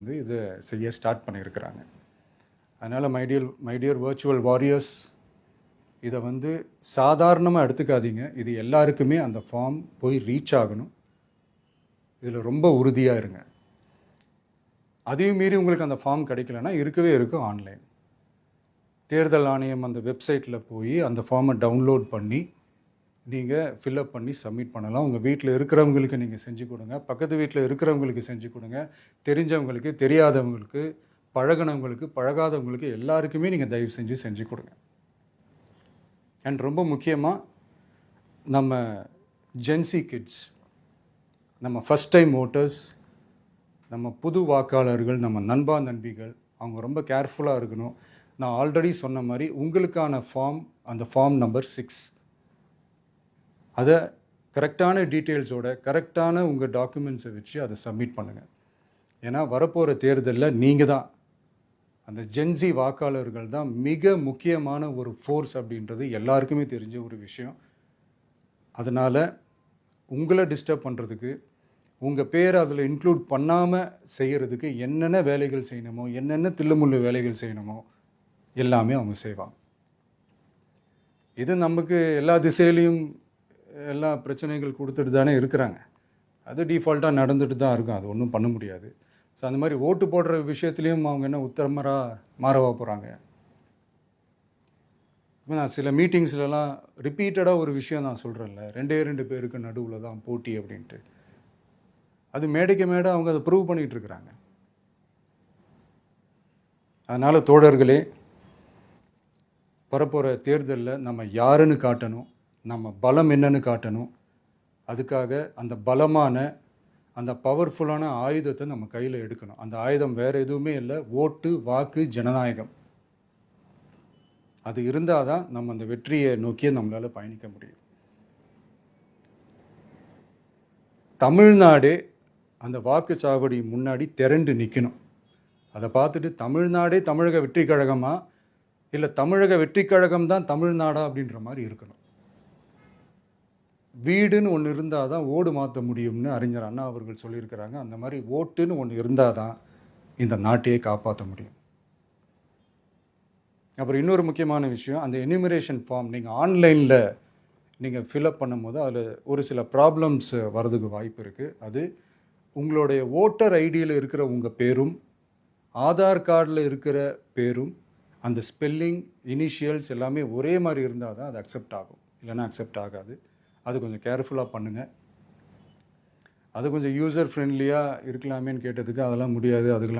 வந்து இதை செய்ய ஸ்டார்ட் பண்ணியிருக்கிறாங்க. அதனால் மை டியர் வர்ச்சுவல் வாரியர்ஸ், இதை வந்து சாதாரணமாக எடுத்துக்காதீங்க. இது எல்லாருக்குமே அந்த ஃபார்ம் போய் ரீச் ஆகணும். இதில் ரொம்ப உறுதியாக இருங்க. அதையும் மீறி உங்களுக்கு அந்த ஃபார்ம் கிடைக்கலன்னா இருக்கவே இருக்கும் ஆன்லைன். தேர்தல் ஆணையம் அந்த வெப்சைட்டில் போய் அந்த ஃபார்மை டவுன்லோட் பண்ணி நீங்கள் ஃபில்அப் பண்ணி சப்மிட் பண்ணலாம். உங்கள் வீட்டில் இருக்கிறவங்களுக்கு நீங்கள் செஞ்சு கொடுங்க, பக்கத்து வீட்டில் இருக்கிறவங்களுக்கு செஞ்சு கொடுங்க, தெரிஞ்சவங்களுக்கு, தெரியாதவங்களுக்கு, பழகினவங்களுக்கு, பழகாதவங்களுக்கு எல்லாருக்குமே நீங்கள் தயவு செஞ்சு கொடுங்க. அண்ட் ரொம்ப முக்கியமாக நம்ம ஜென்சி கிட்ஸ், நம்ம ஃபஸ்ட் டைம் ஓட்டர்ஸ், நம்ம புது வாக்காளர்கள், நம்ம நண்பா நண்பிகள், அவங்க ரொம்ப கேர்ஃபுல்லாக இருக்கணும். நான் ஆல்ரெடி சொன்ன மாதிரி உங்களுக்கான ஃபார்ம், அந்த ஃபார்ம் நம்பர் 6, அதை கரெக்டான டீட்டெயில்ஸோட, கரெக்டான உங்கள் டாக்குமெண்ட்ஸை வச்சு அதை சப்மிட் பண்ணுங்கள். ஏன்னா வரப்போகிற தேர்தலில் நீங்கள் தான், அந்த ஜென்சி வாக்காளர்கள் தான் மிக முக்கியமான ஒரு ஃபோர்ஸ் அப்படின்றது எல்லாருக்குமே தெரிஞ்ச ஒரு விஷயம். அதனால் உங்களை டிஸ்டர்ப் பண்ணுறதுக்கு, உங்கள் பேரை அதில் இன்க்ளூட் பண்ணாமல் செய்கிறதுக்கு என்னென்ன வேலைகள் செய்யணுமோ, என்னென்ன தில்லுமுள்ளு வேலைகள் செய்யணுமோ எல்லாமே அவங்க செய்வாங்க. இது நமக்கு எல்லா திசையிலையும் எல்லா பிரச்சனைகள் கொடுத்துட்டு தானே இருக்கிறாங்க. அது டிஃபால்ட்டாக நடந்துட்டு தான் இருக்கும், அது ஒன்றும் பண்ண முடியாது. ஸோ அந்த மாதிரி ஓட்டு போடுற விஷயத்துலேயும் அவங்க என்ன உத்தரமராக மாறவா போகிறாங்க? இப்போ நான் சில மீட்டிங்ஸ்லலாம் ரிப்பீட்டடாக ஒரு விஷயம் நான் சொல்கிறேன்ல, 2 பேருக்கு நடுவில் தான் போட்டி அப்படின்ட்டு. அது மேடைக்கு மேடை அவங்க அதை ப்ரூவ் பண்ணிகிட்டு இருக்கிறாங்க. அதனால் தோழர்களே, வரப்போகிற தேர்தலில் நம்ம யாருன்னு காட்டணும், நம்ம பலம் என்னன்னு காட்டணும். அதுக்காக அந்த பலமான, அந்த பவர்ஃபுல்லான ஆயுதத்தை நம்ம கையில் எடுக்கணும். அந்த ஆயுதம் வேறு எதுவுமே இல்லை, ஓட்டு, வாக்கு, ஜனநாயகம். அது இருந்தால் தான் நம்ம அந்த வெற்றியை நோக்கியே நம்மளால் பயணிக்க முடியும். தமிழ்நாடே அந்த வாக்குச்சாவடி முன்னாடி திரண்டு நிற்கணும். அதை பார்த்துட்டு தமிழ்நாடே தமிழக வெற்றி கழகமா, இல்லை தமிழக வெற்றி கழகம் தான் தமிழ்நாடா அப்படின்ற மாதிரி இருக்கணும். வீடுன்னு ஒன்று இருந்தால் தான் ஓடு மாற்ற முடியும்னு அறிஞர் அண்ணா அவர்கள் சொல்லியிருக்கிறாங்க. அந்த மாதிரி ஓட்டுன்னு ஒன்று இருந்தால் தான் இந்த நாட்டையே காப்பாற்ற முடியும். அப்புறம் இன்னொரு முக்கியமான விஷயம், அந்த எனிமரேஷன் ஃபார்ம் நீங்கள் ஆன்லைனில் நீங்கள் ஃபில்அப் பண்ணும்போது அதில் ஒரு சில ப்ராப்ளம்ஸ் வர்றதுக்கு வாய்ப்பு இருக்குது. அது உங்களுடைய ஓட்டர் ஐடியில் இருக்கிற உங்கள் பேரும், ஆதார் கார்டில் இருக்கிற பேரும், அந்த ஸ்பெல்லிங், இனிஷியல்ஸ் எல்லாமே ஒரே மாதிரி இருந்தால் தான் அது அக்செப்ட் ஆகும், இல்லைன்னா அக்செப்ட் ஆகாது. அது கொஞ்சம் கேர்ஃபுல்லாக பண்ணுங்கள். அது கொஞ்சம் யூசர் ஃப்ரெண்ட்லியாக இருக்கலாமேன்னு கேட்டதுக்கு அதெல்லாம் முடியாது, அதுக்கெல்லாம்